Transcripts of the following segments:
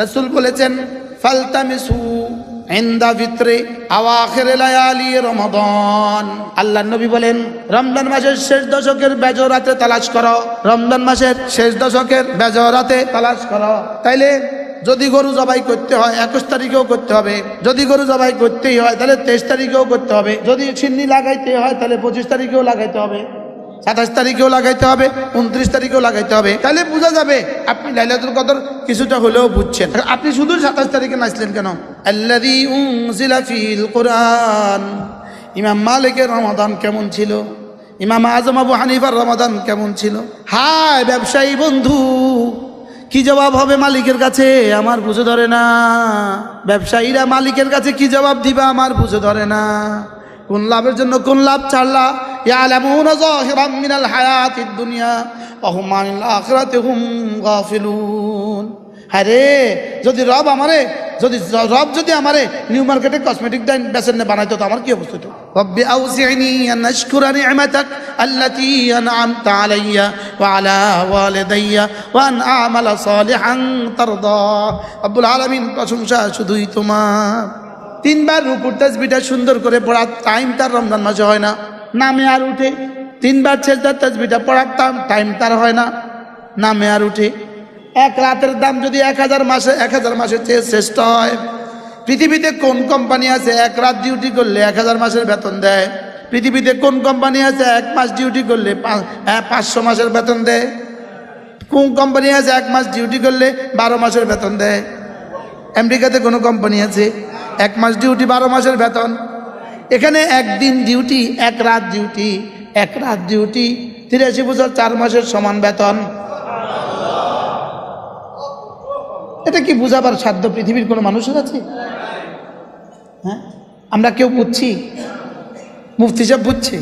রাসূল বলেছেন ফালতামিসু ইনদা ফিত্রি আওয়াখির লায়ালি রমাদান। আল্লাহর নবী বলেন রমজান মাসের শেষ দশকের বেজর রাতে তালাশ করো, রমজান মাসের শেষ দশকের বেজর রাতে তালাশ করো। তাইলে যদি গরু জবাই করতে হয় 21 তারিখেও করতে হবে, যদি গরু জবাই করতেই হয় তাহলে 23 তারিখেও করতে হবে, যদি সিন্নি লাগাইতে হয় তাহলে 25 তারিখেও লাগাইতে হবে, 27 তারিখেও লাগাইতে হবে, 29 তারিখেও লাগাইতে হবে। তাহলে বোঝা যাবে আপনি লাইলাতুল কদর কিছুটা হলেও বুঝছেন। আপনি শুধু 27 তারিখে নাচলেন কেন? আল্লাযী উনজিলা ফিল কুরআন। ইমাম মালিকের রমাদান কেমন ছিল? ইমাম আজম আবু হানিফার রমাদান কেমন ছিল? হায় ব্যবসায়ী বন্ধু, কি জবাব হবে মালিকের কাছে আমার বুঝে ধরে না। ব্যবসায়ীরা মালিকের কাছে কি জবাব দিবা আমার বুঝে ধরে না। কোন লাভের জন্য কোন লাভ ছাড়লা? ইয়ালামুনা যাহিরাম মিনাল হায়াতিদ দুনিয়া ওয়া হুম আনিল আখিরাতি হুম গাফিলুন। আরে যদি রব যদি আমারে নিউ মার্কেটে কসমেটিক বেচেন না বানাইতো তো আমার কি অবস্থা হতো? রব্বি আউজি'নি আন আশকুরা নি'মাতাক আল্লাতী আন'আমতা আলাইয়া ওয়া আলা ওয়ালিদাইয়া ওয়া আন আ'মালা সালিহান তারদা। রব্বুল আলামিন প্রশংসা শুধুই তোমার। 3 বার রুকুর তাসবিহটা সুন্দর করে পড়া টাইম তার রমজান মাসে হয় না, নামে আর উঠে। 3 বার সেজদার তাসবিহটা পড়ার টাইম তার হয় না, নামে আর উঠে। এক রাতের দাম যদি 1000 মাসের চেয়ে শ্রেষ্ঠ হয়। পৃথিবীতে কোন কোম্পানি আছে 1 রাত ডিউটি করলে 1000 মাসের বেতন দেয়? পৃথিবীতে কোন কোম্পানি আছে 1 মাস ডিউটি করলে 500 মাসের বেতন দেয়? কোন কোম্পানি আছে 1 মাস ডিউটি করলে 12 মাসের বেতন দেয়? আমেরিকাতে কোনো কোম্পানি আছে 1 মাস ডিউটি 12 মাসের বেতন? এখানে একদিন ডিউটি, 1 রাত ডিউটি, 1 রাত ডিউটি 83 বছর 4 মাসের সমান বেতন। এটা কি বুঝাবার সাধ্য পৃথিবীর কোনো মানুষের আছে? হ্যাঁ, আমরা কেউ বুঝছি? মুফতি সাহেব বুঝছে,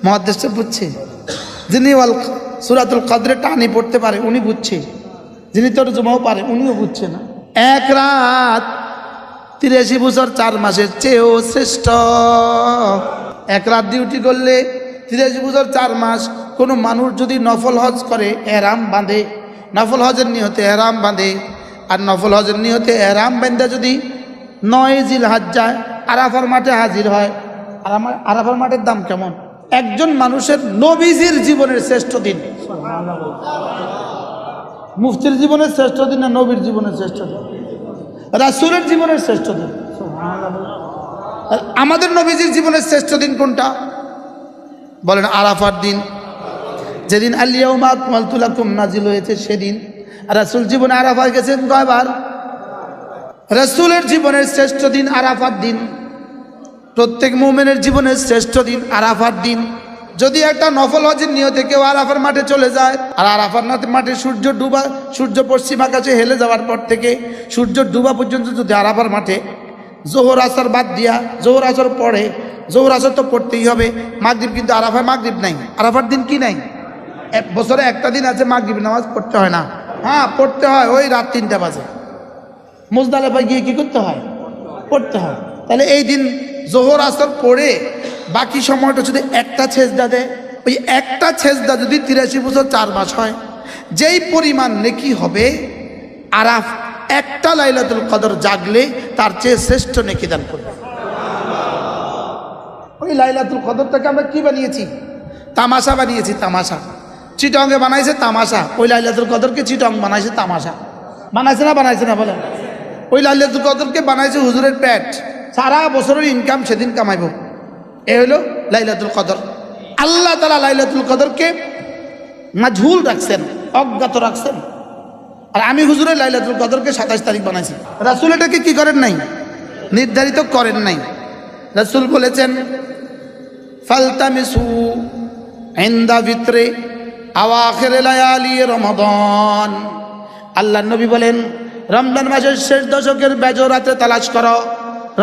মুহাদ্দিস সাহেব বুঝছে, যিনি সূরাতুল কদরে টানি পড়তে পারে উনি বুঝছে, যিনি তরজমাও পারে উনিও বুঝছে না। 1 রাত 83 বছর 4 মাসের চেয়েও শ্রেষ্ঠ। 1 রাত ডিউটি করলে 83 বছর 4 মাস। কোনো মানুষ যদি নফল হজ করে, এহরাম বাঁধে, নফল হজের নিয়তে এহরাম বাঁধে, আর নফল হজের নিয়তে এহরাম বাঁধে যদি 9 জিলহজ্জায় আরাফার মাঠে হাজির হয়, আরাফার মাঠের দাম কেমন? একজন মানুষের নবীজির জীবনের শ্রেষ্ঠ দিন। মুফতির জীবনের শ্রেষ্ঠ দিন না নবীর জীবনের শ্রেষ্ঠ দিন? রাসূলের জীবনের শ্রেষ্ঠ দিন। আমাদের নবীজির জীবনের শ্রেষ্ঠ দিন কোনটা বলেন? আরাফার দিন, যেদিন আল ইয়াউমা আকমালতু লাকুম নাজিল হয়েছে সেদিন। রাসূল জীবনে আরাফায় গেছেন কয়বার? রাসূলের জীবনের শ্রেষ্ঠ দিন আরাফার দিন। প্রত্যেক মুমিনের জীবনের শ্রেষ্ঠ দিন আরাফার দিন। যদি একটা নফল হজের নিয়তে কেউ আরাফার মাঠে চলে যায়, আর আরাফার মাঠে সূর্য পশ্চিম আকাশে হেলে যাওয়ার পর থেকে সূর্য ডুবা পর্যন্ত যদি আরাফার মাঠে জোহর আসর বাদ দিয়া জোহর আসর পড়ে, জোহর আসর তো পড়তেই হবে, মাগরিব কিন্তু আরাফায় মাগরিব নাই। আরাফার দিন কি নাই? বছরে একটা দিন আছে মাগরিব নামাজ পড়তে হয় না। হ্যাঁ পড়তে হয়, ওই রাত 3টা বাজে মুজদালিফায় গিয়ে কি করতে হয়? পড়তে হয়। তাহলে এই দিন জোহর আসর পড়ে বাকি সময়টা যদি একটা সেজদা দেয়, ওই একটা সেজদা যদি 83 বছর 4 মাস হয়, যেই পরিমাণ নেকি হবে আরাফ একটা লাইলাতুল কদর জাগলে তার চেয়ে শ্রেষ্ঠ নেকি দান করবে। ওই লাইলাতুল কদরটাকে আমরা কি বানিয়েছি? তামাশা বানিয়েছি, তামাশা। চিটংয়ে বানাইছে তামাশা, ওই লাইলাতুল কদরকে চিটং বানাইছে তামাশা। বানাইছে না বলেন? ওই লাইলাতুল কদরকে বানাইছে হুজুরের পেট, সারা বছরের ইনকাম সেদিন কামাইব। এ হলো লাইলাতুল কদর। আল্লাহ তাআলা লাইলাতুল কদরকে মাজহুল রাখছেন, অজ্ঞাত রাখছেন। আর আমি হুজুরের লাইলাতুল কদরকে 27 তারিখ বানাইছি। রাসূল এটাকে কি করেন নাই? নির্ধারিত করেন নাই। রাসূল বলেছেন ফালতামিসু ইনদা ফিত্রি আওয়াখির লায়ালি রমাদান। আল্লাহর নবী বলেন রমজান মাসের শেষ দশকের বেজর রাতে তালাশ করো,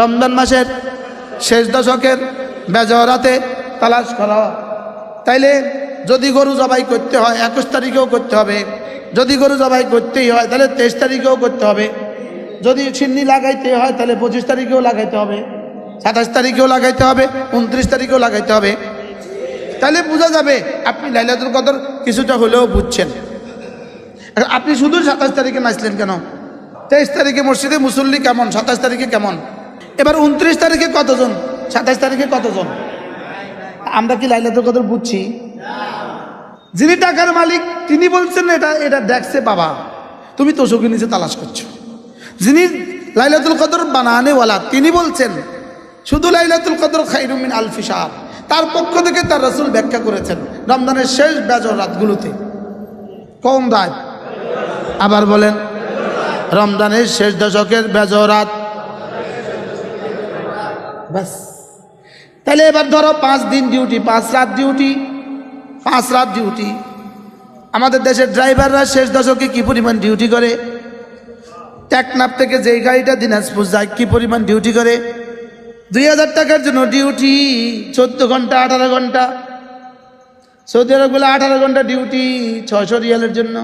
রমজান মাসের শেষ দশকের বেজর রাতে তালাশ করো। তাইলে যদি গরু জবাই করতে হয় 21 তারিখেও করতে হবে, যদি গরু জবাই করতেই হয় তাহলে 23 তারিখেও করতে হবে, যদি সিন্নি লাগাইতে হয় তাহলে 25 তারিখেও লাগাইতে হবে, 27 তারিখেও লাগাইতে হবে, 29 তারিখেও লাগাইতে হবে। তাহলে বোঝা যাবে আপনি লাইলাতুল কদর কিছুটা হলেও বুঝছেন। আপনি শুধু 27 তারিখে নাচলেন কেন? 23 তারিখে মসজিদে মুসল্লি কেমন, 27 তারিখে কেমন, এবার 29 তারিখে কতজন, 27 তারিখে কতজন? আমরা কি লাইলাতুল কদর বুঝছি? যিনি টাকার মালিক তিনি বলছেন এটা এটা দেখছে বাবা, তুমি তোষকের নিচে তালাশ করছো। যিনি লাইলাতুল কদর বানানেওয়ালা তিনি বলছেন শুধু লাইলাতুল কদর খায়রুম মিন আলফি শাহর, তার পক্ষ থেকে তার রাসূল ব্যাখ্যা করেছেন রমজানের শেষ বেজর রাতগুলোতে। কোন রাত? আবার বলেন, রমজানের শেষ দশকের বেজর রাত। বাস, তাহলে এবার ধরো 5 দিন ডিউটি, 5 রাত ডিউটি, 5 রাত ডিউটি। আমাদের দেশের ড্রাইভাররা শেষ দশকে কি পরিমাণ ডিউটি করে? টেকনাফ থেকে যেই গাড়িটা দিনাজপুর যায় কি পরিমাণ ডিউটি করে? 2000 টাকার জন্য ডিউটি 14 ঘন্টা 18 ঘন্টা। সৌদি আরব বলে 18 ঘন্টা ডিউটি 600 রিয়ালের জন্য।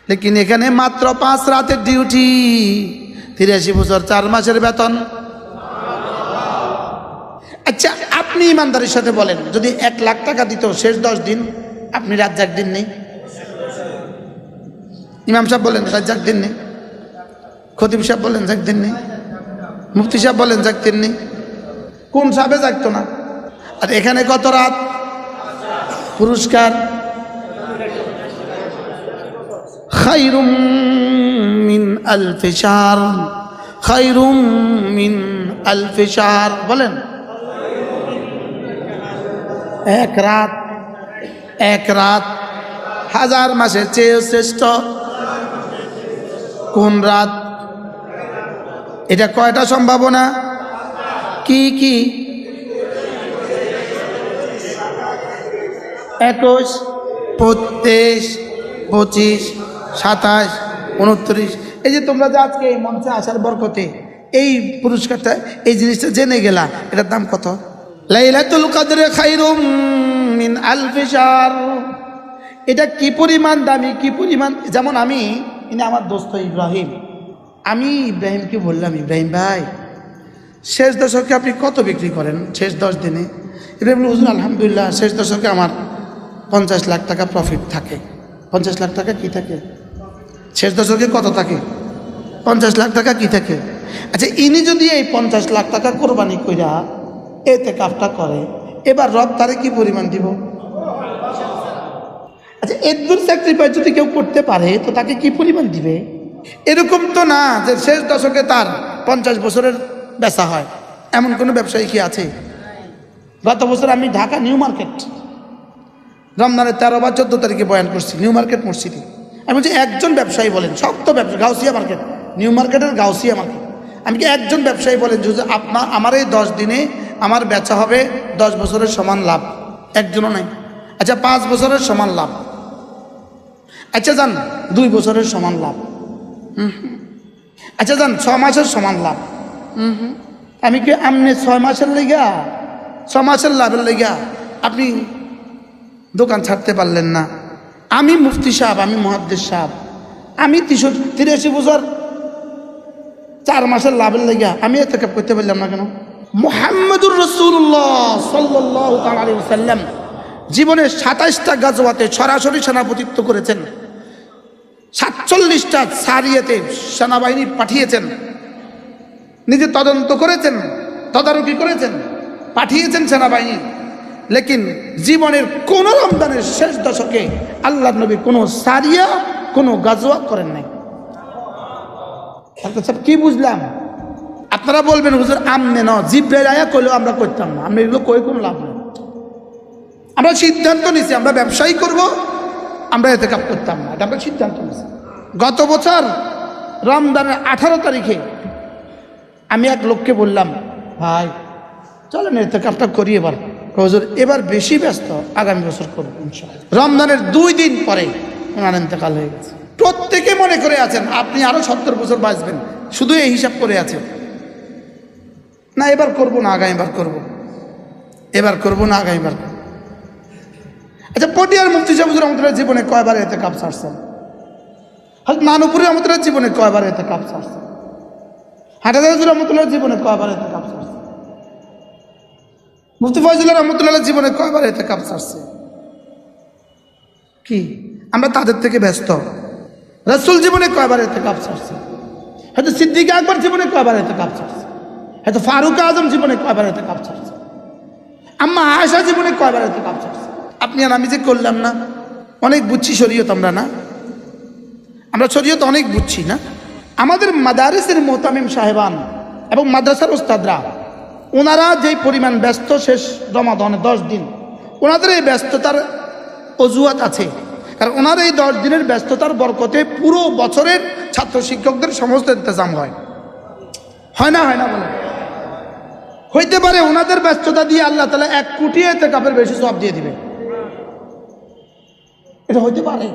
লেকিন এখানে মাত্র 5 রাতের ডিউটি, 83 বছর 4 মাসের বেতন। আচ্ছা, আপনি ইমানদারির সাথে বলেন, যদি 1 লাখ টাকা দিত শেষ 10 দিন, আপনি রাত জাগ দিন নেই? ইমাম সাহেব বলেন রাত জাগ দিন নেই, খতিব সাহেব বলেন জাগ দিন নেই, মুফতি সাহেব বলেন জাগ দিন নেই, কোন সাহেবে জাগতো না? আর এখানে কত রাত পুরস্কার? খায়রুম মিন আলফি শাহর, খায়রুম মিন আলফি শাহর। বলেন, এক রাত 1000 মাসের চেয়ে শ্রেষ্ঠ। কোন রাত? এটা কয়টা সম্ভাবনা? কি কি? 21, 25, 25, 27, 29। এই যে তোমরা যে আজকে এই মঞ্চে আসার বরকতে এই পুরস্কারটা, এই জিনিসটা জেনে গেলা, এটার দাম কত? লাইলাতুল কদরে খায়রুম মিন আলফি শাহর। এটা কি পরিমাণ দামি, কি পরিমাণ। যেমন আমি আমার দোস্ত ইব্রাহিম, আমি ইব্রাহিমকে বললাম, ইব্রাহিম ভাই শেষ দশকে আপনি কত বিক্রি করেন শেষ 10 দিনে? ইব্রাহিম বলল, হুজুর আলহামদুলিল্লাহ শেষ দশকে আমার 50 লাখ টাকা প্রফিট থাকে। 50 লাখ টাকা কি থাকে? শেষ দশকে কত থাকে? 50 লাখ টাকা কি থাকে? আচ্ছা, ইনি যদি এই 50 লাখ টাকা কোরবানি কইরা ইতিকাফটা করে, এবার রব তারে কি পরিমাণ দিব? আচ্ছা, এদুর স্যাক্রিফাইস যদি কেউ করতে পারে তো তাকে কি পরিমাণ দিবে? এরকম তো না যে শেষ দশকে তার 50 বছরের বেচা হয়, এমন কোনো ব্যবসায়ী কি আছে? গত বছর আমি ঢাকা নিউ মার্কেট রমজানের 13 বা 14 তারিখে বয়ান করছি নিউ মার্কেট মসজিদে। আমি বলছি একজন ব্যবসায়ী বলেন, শক্ত ব্যবসা, গাউসিয়া মার্কেট, নিউ মার্কেটের গাউসিয়া মার্কেট। আমি কি একজন ব্যবসায়ী বলেন যে আমার এই 10 দিনে আমার বেচা হবে 10 বছরের সমান লাভ? একজনও নাই। আচ্ছা, 5 বছরের সমান লাভ। আচ্ছা যান 2 বছরের সমান লাভ। আচ্ছা যান 6 মাসের সমান লাভ। আমি কি আমনে 6 মাসের লেগা, 6 মাসের লাভের লেগা আপনি দোকান ছাড়তে পারলেন না? আমি মুফতি সাহেব, আমি মুহাদ্দিস সাহেব, আমি 83 বছর 4 মাসের লাভের লেগা আমি ইতিকাফ করতে পারলাম না কেন? মুহাম্মদুর রাসূলুল্লাহ সাল্লাল্লাহু আলাইহি ওয়াসাল্লাম জীবনে 27টা গাজওয়াতে সরাসরি সেনাপতিত্ব করেছেন, 47টা সারিয়াতে সেনাবাহিনী পাঠিয়েছেন, নিজে তদন্ত করেছেন, তদারকি করেছেন, পাঠিয়েছেন সেনাবাহিনী। লেকিন জীবনের কোন রমজানের শেষ দশকে আল্লাহর নবী কোনো সারিয়া, কোনো গাজওয়া করেন নাই। সব কি বুঝলাম? আপনারা বলবেন হুজুর আমনে ন জিব্রাইল আয়া কইলেও আমরা করতাম না। আমরা এগুলো কই কোনো লাভ নেই। আমরা সিদ্ধান্ত নিছি আমরা ব্যবসায়ী করব, আমরা ইতিকাফ করতাম না, এটা আমরা সিদ্ধান্ত নিছি। গত বছর রমজানের 18 তারিখে আমি এক লোককে বললাম, ভাই চলেন ইতিকাফটা করি এবার। হুজুর এবার বেশি ব্যস্ত, আগামী বছর করবো ইনশাআল্লাহ। রমজানের 2 দিন পরে ওনার ইন্তেকাল হয়ে গেছে। প্রত্যেকে মনে করে আছেন আপনি আরো 70 বছর বাঁচবেন, শুধু এই হিসাব করে আছেন, না এবার করবো না আগামীবার করবো, এবার করবো না আগামীবার করবো। আচ্ছা, পটিয়ার মুফতি সাহেব হুজুর রহমতুল্লাহ জীবনে কয়বার ইতিকাফ ছাড়ছেন? হযরত নানুপুরি রহমতুল্লাহ জীবনে কয়বার ইতিকাফ ছাড়ছেন? হাটাজার হুজুর রহমতুল্লাহ জীবনে কয়বার ইতিকাফ ছাড়ছেন? মুফতি ফয়জুল্লাহ রহমতুল্লাহ জীবনে কয়বার ইতিকাফ ছাড়ছে? কি আমরা তাদের থেকে ব্যস্ত? রাসূল জীবনে কয়বার ইতিকাফ ছাড়ছে? হয়তো সিদ্দিক আকবর জীবনে কয়বার ইতিকাফ ছাড়ছে? হয়তো ফারুক আজম জীবনে কয়বার ইতিকাফ ছাড়ছে? আম্মা আয়েশা জীবনে কয়বার ইতিকাফ ছাড়ছে? আপনি আর আমি যে করলাম না, অনেক বুঝছি শরীয়ত আমরা, না আমরা শরীয়ত অনেক বুঝছি না। আমাদের মাদারিসের মুহতামিম সাহেবান এবং মাদ্রাসার উস্তাদরা, ওনারা যেই পরিমাণ ব্যস্ত শেষ রমাদানে 10 দিন, ওনাদের এই ব্যস্ততার অজুহাত আছে, কারণ ওনার এই 10 দিনের ব্যস্ততার বরকতে পুরো বছরের ছাত্র শিক্ষকদের সমস্ত ইন্তজাম হয় না বলে? হইতে পারে ওনাদের ব্যস্ততা দিয়ে আল্লাহ তাআলা 1 কোটি ইতিকাফের বেশি সওয়াব দিয়ে দিবে, এটা হইতে পারে।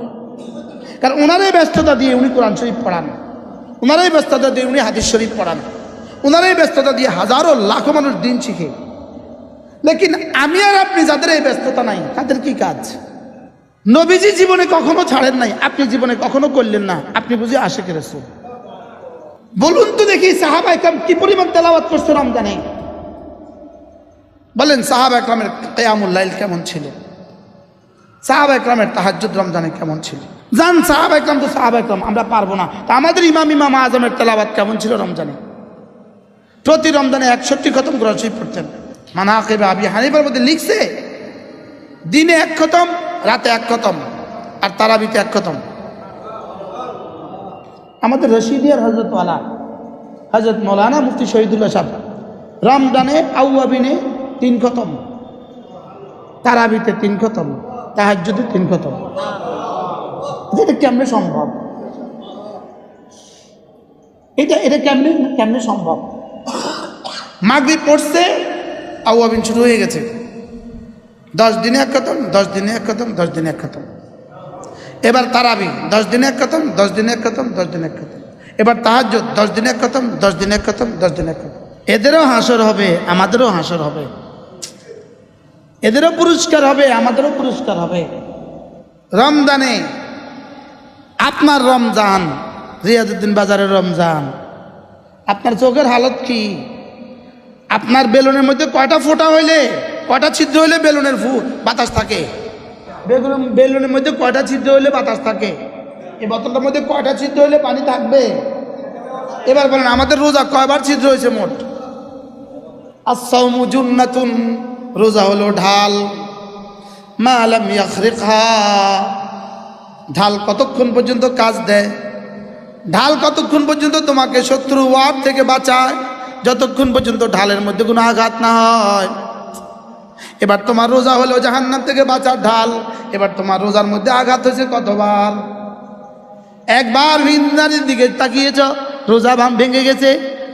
কারণ ওনার এই ব্যস্ততা দিয়ে উনি কোরআন শরীফ পড়ান, ওনার এই ব্যস্ততা দিয়ে উনি হাদিস শরীফ পড়ান, ওনার এই ব্যস্ততা দিয়ে হাজারো লাখো মানুষ দিন শিখে। লেকিন আমি আর আপনি যাদের এই ব্যস্ততা নাই, তাদের কি কাজ? নবীজি জীবনে কখনো ছাড়েন নাই, আপনি জীবনে কখনো করলেন না, আপনি বুঝি আশিকের রাসূল? বলুন তো দেখি, সাহাবা একরাম কি পরিমাণ তেলাওয়াত করছে রমজানে? বলেন সাহাবা একরামের কিয়ামুল লাইল কেমন ছিল? সাহাবা একরামের তাহাজ্জুদ রমজানে কেমন ছিল? জান সাহাবা একরাম তো সাহাবা একরাম, আমরা পারবো না। তা আমাদের ইমাম আজমের তেলাওয়াত কেমন ছিল রমজানে? প্রতি রমজানে 61 খতম কোরআন শরীফ পড়তেন। মানাকিব আবি হানিফার মধ্যে লিখছে, দিনে 1 খতম, রাতে 1 খতম, আর তারাবিতে 1 খতম। আমাদের রশিদিয়ার হযরত মৌলানা মুফতি শহীদুল্লাহ সাহেব রমজানে আউয়াবিনে 3 খতম, তারাবিতে 3 খতম, তাহাজ্জুদে 3 খতম। এটা কেমনে সম্ভব? এটা কেমনে সম্ভব? মাগরিব পড়ছে, আউয়াবিন শুরু হয়ে গেছে, 10 দিনে 1 খতম, 10 দিনে 1 খতম, 10 দিনে 1 খতম। এবার তারাবি 10 দিনে 1 খতম, 10 দিনে 1 খতম, 10 দিনে 1 খতম। এবার তাহাজ্জুদ 10 দিনে 1 খতম, 10 দিনে 1 খতম, 10 দিনে 1 খতম। এদেরও হাসর হবে, আমাদেরও হাসর হবে, এদেরও পুরস্কার হবে, আমাদেরও পুরস্কার হবে। রমজানে আপনার রমজান, রিয়াজউদ্দিন বাজারের রমজান, আপনার চোখের হালত কি? আপনার বেলুনের মধ্যে কয়টা ফোঁটা হইলে, কয়টা ছিদ্র হইলে বেলুনের বাতাস থাকে? বেলুনের মধ্যে কয়টা ছিদ্র হইলে বাতাস থাকে? এই বোতলটার মধ্যে কয়টা ছিদ্র হইলে পানি থাকবে? এবার বলেন আমাদের রোজা কয়বার ছিদ্র হয়েছে মোট? আস-সাওমু জুন্নাতুন, রোজা হলো ঢাল, মা লাম ইয়াখরিকহা, ঢাল কতক্ষণ পর্যন্ত কাজ দেয়? ঢাল কতক্ষণ পর্যন্ত তোমাকে শত্রু ওয়ার থেকে বাঁচায়? যতক্ষণ পর্যন্ত ঢালের মধ্যে কোনো আঘাত না হয়। এবার তোমার রোজা হলো জাহান্নাম থেকে বাঁচার ঢাল, এবার তোমার রোজার মধ্যে আঘাত হয়েছে কতবার? একবার ভিন্নারির দিকে তাকিয়েছ, রোজা ভেঙে গেছে,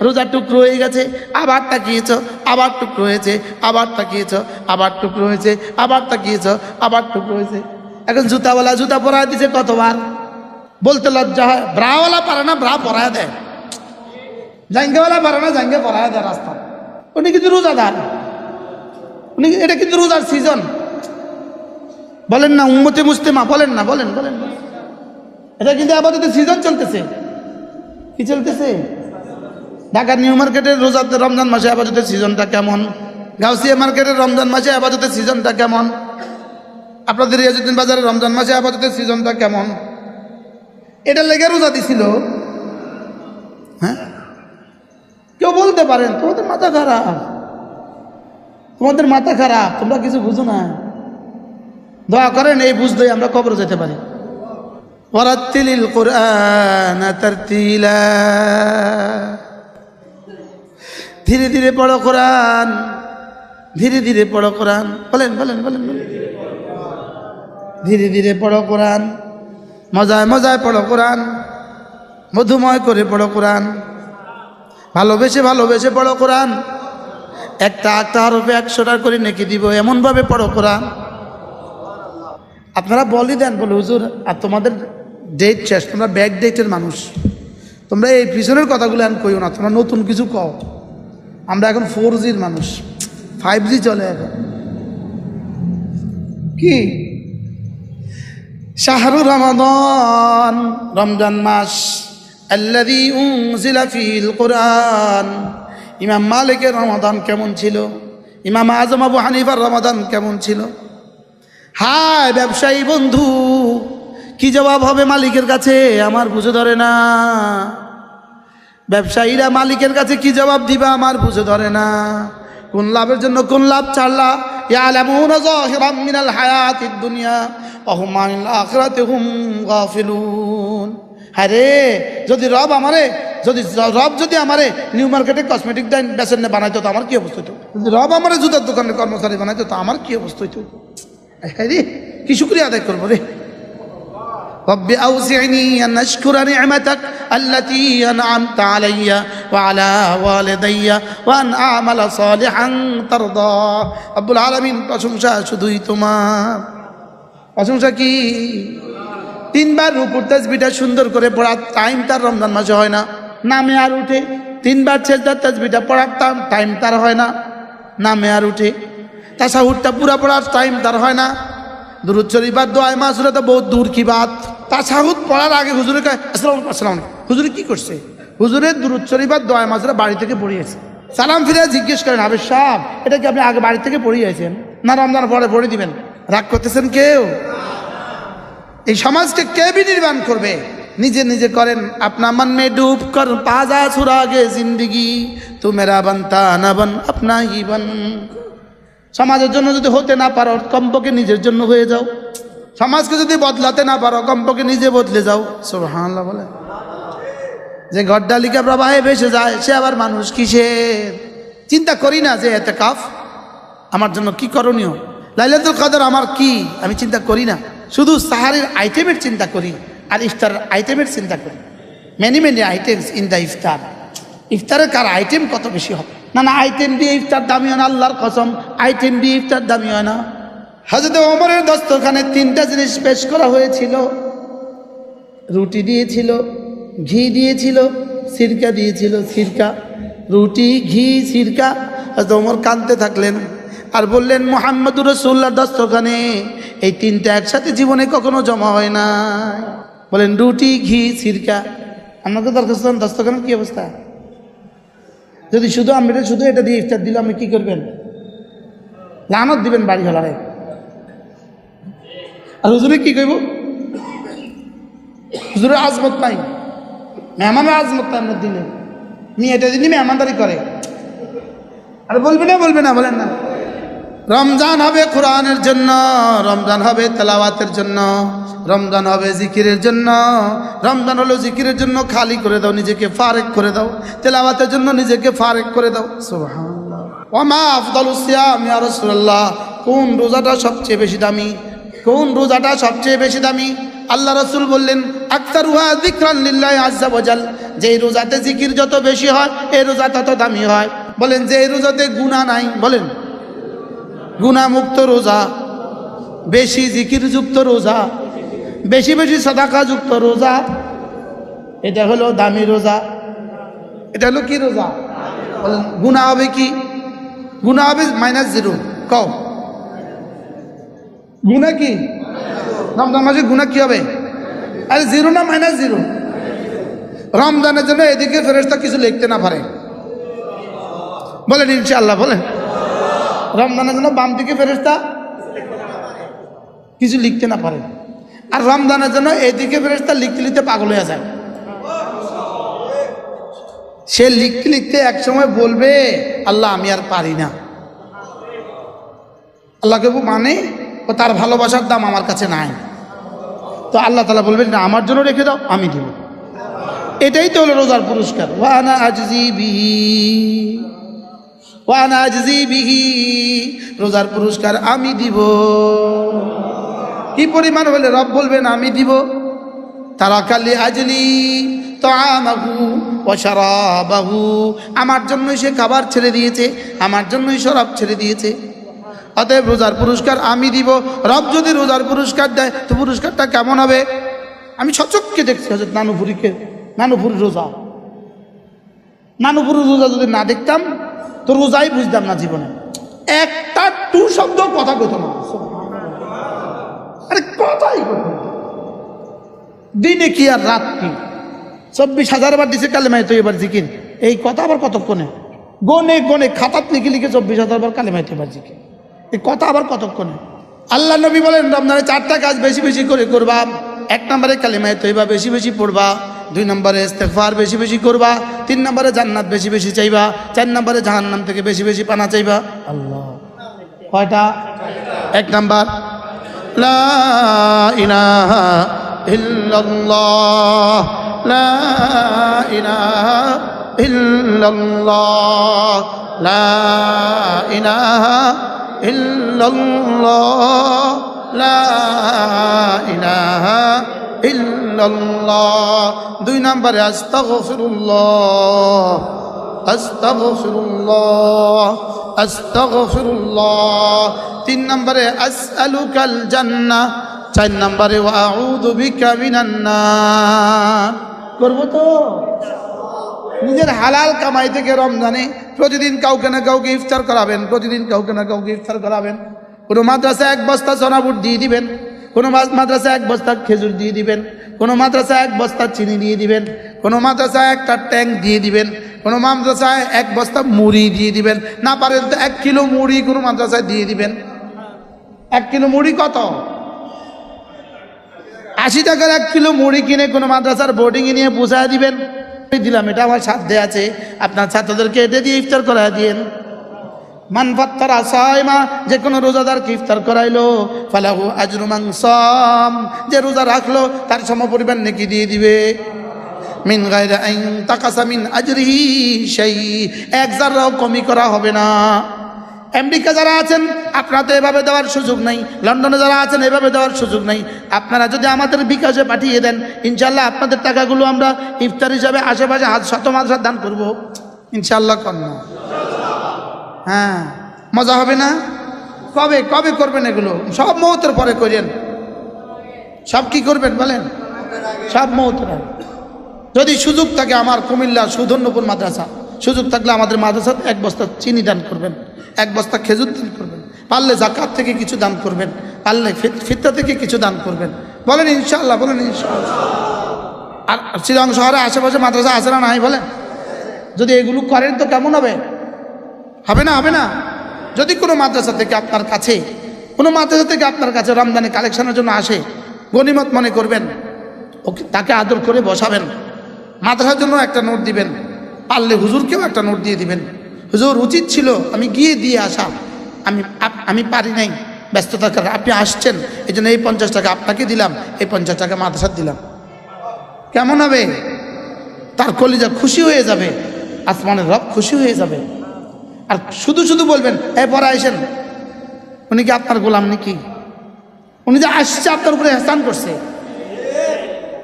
রোজা টুকরো হয়ে গেছে, আবার তাকিয়েছ, আবার টুকরো হয়েছে, আবার তাকিয়েছ, আবার টুকরো হয়েছে, আবার তাকিয়েছ, আবার টুকরো হয়েছে। এখন জুতাওয়ালা জুতা পরায় দিছে কতবার? বলতে লজ্জা হয়। ব্রাওয়ালা পারে না, ব্রা পরায় দেয়। জাঙ্গেওয়ালা পারে না, জাঙ্গে পরায় দেয় রাস্তা। উনি কিন্তু রোজাদার, উনি, এটা কিন্তু রোজার সিজন। বলেন না উম্মতে মুসলিমা, বলেন না, বলেন। এটা কিন্তু আপাতত সিজন চলতেছে। কি চলতেছে? ঢাকার নিউ মার্কেটের রোজাতে রমজান মাসে আপাততের সিজনটা কেমন? গাউসিয়া মার্কেটের রমজান মাসে আপাততের সিজনটা কেমন? আপনাদের রিয়াজউদ্দিন বাজারের রমজান মাসে আপাততের সিজনটা কেমন? এটা লেগে রোজা দিছিল? হ্যাঁ, কেউ বলতে পারেন তোমাদের মাথা খারাপ, তোমাদের মাথা খারাপ, তোমরা কিছু বুঝো না। দোয়া করেন এই বুঝলেই আমরা কবরে যেতে পারি। ওয়ারাত্তিলিল কুরআন তারতিলা, ধীরে ধীরে পড়ো কোরআন, ধীরে ধীরে পড়ো কোরআন। বলেন। ধীরে ধীরে পড়ো কোরআন, মজায় মজায় পড়ো কোরআন, মধুময় করে পড়ো কোরআন, ভালোবেসে পড়ো কোরআন। একটা হরফে 100টা করে নেকি দিব, এমনভাবে পড়ো কোরআন। আপনারা বলি দেন, বলে হুজুর আর তোমাদের ডেট শেষ, তোমরা ব্যাক ডেটের মানুষ, তোমরা এই পিছনের কথাগুলো এখন কইও না, তোমরা নতুন কিছু কও। আমরা এখন 4Gর মানুষ, 5G চলে এখন। কি শাহরু রমাদান, রমজান মাস, আল্লাযী উনজিলা ফীহিল কুরআন। ইমাম মালিকের রমাদান কেমন ছিল? ইমাম আজম আবু হানিফার রমাদান কেমন ছিল? হায় ব্যবসায়ী বন্ধু, কি জবাব হবে মালিকের কাছে আমার বুঝে ধরে না। ব্যবসায়ীরা মালিকের কাছে কি জবাব দিবা আমার বুঝে ধরে না। কোন লাভের জন্য কোন লাভ ছাড়লা। ইয়ালামুনা যাহিরাম মিনাল হায়াতিদ দুনিয়া ওয়া হুম আনিল আখিরাতি হুম গাফিলুন। আরে যদি রব যদি আমারে নিউ মার্কেটে কসমেটিক বেচেন বানাইতো তো আমার কি অবস্থা হতো। যদি রব আমারে জুতার দোকানের কর্মচারী বানাইতো তো আমার কি অবস্থা হইতো। রে কি শুকরিয়া আদায় করবো রে। রব্বি আউজি'নি আন আশকুরা নি'মাতাক আল্লাতী আন'আমতা আলাইয়া ওয়া আলা ওয়ালিদাইয়া ওয়া আন আ'মালা সালিহান তারদা। রব্বুল আলামিন প্রশংসা শুধুই তোমার। প্রশংসা কি? তিনবার রুকুর তাসবিহটা সুন্দর করে পড়ার টাইম তার রমজান মাসে হয় না, নামে আর উঠে। তিনবার সেজদার তাসবিহটা পড়ার টাইম তার হয় না, নামে আর উঠে। তাশাহুদটা পুরা পড়ার টাইম তার হয় না। দুরূদ শরীফ আর দোয়া মাসুরা তো বহুত দূর কি বাত। তাশাহুদ পড়ার আগে হুজুরে কয় আসসালামু আলাইকুম। হুজুরে কি করছে? হুজুরের দুরূদ শরীফ আর দোয়া মাসুরা বাড়ি থেকে পড়িয়েছে। সালাম ফিরে জিজ্ঞেস করেন আবে সাহেব এটা কি আপনি আগে বাড়ি থেকে পড়িয়েছেন না রমজান পরে পড়ে দিবেন? রাগ করতেছেন কেউ? এই সমাজকে কে বিনির্মাণ করবে? নিজে নিজে করেন। আপনা মন মে ডুব কর পাজা সুরাগে জিন্দগি তু মেরা বনতা না বন আপনা হি বন। সমাজের জন্য যদি হতে না পারো কমপক্ষে নিজের জন্য হয়ে যাও। সমাজকে যদি বদলাতে না পারো কমপক্ষে নিজে বদলে যাও। সুবহানাল্লাহ বলে। যে গড্ডালিকা প্রবাহে ভেসে যায় সে আবার মানুষ কিসের? চিন্তা করি না যে ইতিকাফ আমার জন্য কি করণীয়, লাইলাতুল কদর আমার কি, আমি চিন্তা করি না। শুধু সাহারের আইটেমের চিন্তা করি আর ইফতারের আইটেমের চিন্তা করি। মেনি আইটেমস ইন দ্য ইফতার। ইফতারের কার আইটেম কত বেশি হবে। না আইটেম দিয়ে ইফতার দামি হয় না, আল্লাহর কসম আইটেম দিয়ে ইফতার দামি হয় না। হযরত ওমরের দস্তরখানে তিনটা জিনিস পেশ করা হয়েছিল। রুটি দিয়েছিল, ঘি দিয়েছিল, সিরকা দিয়েছিল। সিরকা, রুটি, ঘি, সিরকা। হযরত ওমর কাঁদতে থাকলেন আর বললেন মুহাম্মদুর রাসূলুল্লাহর দস্তরখানে এই তিনটা একসাথে জীবনে কখনো জমা হয় না। বলেন রুটি, ঘি, সিরকা। আমাকে দস্তরখানের কি অবস্থা? যদি শুধু আমরা শুধু এটা দিয়ে ইফতার দিলে আপনি কি করবেন? লানত দিবেন বাড়ি হলারে। আর হুজুরে কি কইব? হুজুরের আজমত নাই, মেহমানের আজমত নাই। আমরা দিনে নিয়ে এটা দিনই মেহমানদারি করে। আর বলবে না বলেন না। রমজান হবে কোরআনের জন্য, রমজান হবে তেলাওয়াতের জন্য, রমজান হবে জিকিরের জন্য। রমজান হলো জিকিরের জন্য, খালি করে দাও নিজেকে, ফারেক করে দাও। তেলাওয়াতের জন্য নিজেকে ফারেক করে দাও। সুবহানাল্লাহ। ওয়া মা আফদালুস সিয়াম ইয়া রাসূলুল্লাহ। কোন রোজাটা সবচেয়ে বেশি দামি? কোন রোজাটা সবচেয়ে বেশি দামি? আল্লাহ রাসূল বললেন আকতারুহা যিকরান লিল্লাহি আযজা ওয়া জাল। যেই রোজাতে জিকির যত বেশি হয় এই রোজা তত দামি হয়। বলেন যে এই রোজাতে গুনাহ নাই, বলেন গুনাহমুক্ত রোজা, বেশি জিকিরযুক্ত রোজা, বেশি বেশি সাদাকাযুক্ত রোজা, এটা হলো দামি রোজা। এটা হলো কি রোজা? বলেন গুনাহ হবে কি? গুনাহ হবে -0। কও গুনাহ কি? রমজান মাসে গুনাহ কি হবে? আরে 0 না -0? রমজানের জন্য এদিকে ফেরেশতা কিছু লিখতে না পারে। বলেন ইনশাআল্লাহ। বলেন রমজানের জন্য বাম দিকে ফেরেশতা কিছু লিখতে না পারে, আর রমজানের জন্য এদিকে ফেরেশতা লিখতে লিখতে পাগল হয়ে যায়। সে লিখতে লিখতে এক সময় বলবে আল্লাহ আমি আর পারি না। আল্লাহকে মানে ও তার ভালোবাসার দাম আমার কাছে নাই। তো আল্লাহ তাআলা বলবেন না আমার জন্য রেখে দাও, আমি দিব। এটাই তো হলো রোজার পুরস্কার। ওয়ানা আজজি বিহি, রোজার পুরস্কার আমি দিব। কি পরিমাণ হলে রব বলবেন আমি দিব? তারাকালি আজলি তাআমাহু ওয়া শারাবাহু। আমার জন্যই সে খাবার ছেড়ে দিয়েছে, আমার জন্যই শরাব ছেড়ে দিয়েছে। অতএব রোজার পুরস্কার আমি দিব। রব যদি রোজার পুরস্কার দেয় তো পুরস্কারটা কেমন হবে? আমি সচক্ষে দেখছি হযরত নানুপুরি রোজা। নানুপুরি রোজা যদি না দেখতাম তো রোজাই বুঝতাম না জীবনে। একটা টু শব্দ কথা কইতো না। আরে কথাই কইতো না। দিনে কি আর রাত কি? 24,000 বার দিছে কালেমায়ে তৈয়বার জিকির। এই কথা আবার কতক্ষণে? গনে গনে খাতাত লিখে লিখে 24,000 বার কালেমায়ে তৈয়বার জিকির। এই কথা আবার কতক্ষণে? আল্লাহ নবী বলেন রমজানে 4টা কাজ বেশি বেশি করে করবা। এক নম্বরে কালিমায়ে তয়্যিবা বেশি বেশি পড়বা, 2 নম্বরে ইস্তেগফার বেশি বেশি করবা, 3 নম্বরে জান্নাত বেশি বেশি চাইবা, 4 নম্বরে জাহান্নাম থেকে বেশি বেশি পানা চাইবা। আল্লাহ, কয়টা? 1 নম্বর লা ইলাহা ইল্লাল্লাহ, লা ইলাহা ইল্লাল্লাহ, লা ইলাহা ইল্লাল্লাহ, লা ইলাহা ইল্লাল্লাহ। 2 নম্বরে আস্তাগফিরুল্লাহ, আস্তাগফিরুল্লাহ, আস্তাগফিরুল্লাহ। 3 নম্বরে আসআলুকাল জান্নাহ, 4 নম্বরে ওয়া আউযু বিকা মিনান নার। করব তো নিজের হালাল কামাই থেকে রমজানে প্রতিদিন কাউকে না কাউকে ইফতার করাবেন, প্রতিদিন কাউকে না কাউকে ইফতার করাবেন। কোনো মাদ্রাসায় 1 বস্তা সোনা বুট দিয়ে দিবেন, কোনো মাদ্রাসায় 1 বস্তা খেজুর দিয়ে দিবেন, কোনো মাদ্রাসায় 1 বস্তা চিনি দিয়ে দিবেন, কোনো মাদ্রাসায় 1টা ট্যাঙ্ক দিয়ে দিবেন, কোনো মাদ্রাসায় 1 বস্তা মুড়ি দিয়ে দিবেন, না পারেন তো 1 কিলো মুড়ি কোনো মাদ্রাসায় দিয়ে দিবেন। 1 কিলো মুড়ি কত? 80 টাকার 1 কিলো মুড়ি কিনে কোনো মাদ্রাসার বোর্ডিংয়ে নিয়ে পৌঁছায় দিবেন। দিলাম, এটা আমার সাধ্যে আছে, আপনার ছাত্রদেরকে এটা দিয়ে ইফতার করায় দিয়েন। মান ফাত্তারা সায়মা, যে কোনো রোজাদারকে ইফতার করাইলো, ফালাহু আজরু মান সাম, যে রোজা রাখলো তার সমপরিমাণ নেকি দিয়ে দিবে। মিন গায়রি আন তাকাসা মিন আজরিহি শাই, 1 জাররাও কমি করা হবে না। আমেরিকা যারা আছেন আপনারা তো এভাবে দেওয়ার সুযোগ নাই, লন্ডনে যারা আছেন এভাবে দেওয়ার সুযোগ নাই। আপনারা যদি আমাদের বিকাশে পাঠিয়ে দেন, ইনশাল্লাহ আপনাদের টাকাগুলো আমরা ইফতার হিসাবে আশেপাশে 100 মাদ্রাসা দান করব, ইনশাল্লাহ। কন্যা, হ্যাঁ, মজা হবে না? কবে কবে করবেন এগুলো? সব মওতের পরে করেন। সব কি করবেন বলেন? সব মওতের। যদি সুযোগ থাকে, আমার কুমিল্লা সুধন্যপুর মাদ্রাসা, সুযোগ থাকলে আমাদের মাদ্রাসাতে 1 বস্তা চিনি দান করবেন, 1 বস্তা খেজুর দান করবেন, পারলে জাকাত থেকে কিছু দান করবেন, পারলে ফিতরা থেকে কিছু দান করবেন। বলেন ইনশাআল্লাহ, বলেন ইনশাআল্লাহ। আর চিরাং শহরে আশেপাশে মাদ্রাসা আছে না নাই বলেন? যদি এগুলো করেন তো কেমন হবে? হবে না? হবে না? যদি কোনো মাদ্রাসা থেকে আপনার কাছে, কোনো মাদ্রাসা থেকে আপনার কাছে রমজানে কালেকশনের জন্য আসে, গনিমত মনে করবেন, ওকে তাকে আদর করে বসাবেন, মাদ্রাসার জন্য একটা নোট দিবেন, পারলে হুজুরকেও একটা নোট দিয়ে দিবেন। হুজুর উচিত ছিল আমি গিয়ে দিয়ে আসা, আমি পারি নাই, ব্যস্ততার কারণে আপনি আসছেন, এই জন্য এই 50 টাকা আপনাকে দিলাম, এই 50 টাকা মাদ্রাসার দিলাম। কেমন হবে? তার কলিজা খুশি হয়ে যাবে, আসমানের রব খুশি হয়ে যাবে। আর শুধু শুধু বলবেন পরে আইসেন, উনি কি আপনার গোলাম নাকি? উনি যে আসছে আপনার উপরে এহসান করছে।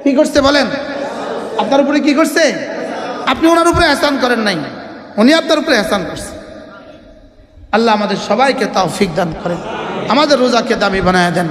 কি করছে বলেন? আপনার উপরে কি করছে? আপনি ওনার উপরে এহসান করেন নাই, উনি আপনার উপরে এহসান করছে। আল্লাহ আমাদের সবাইকে তৌফিক দান করেন, আমাদের রোজাকে দামি বানায় দেন।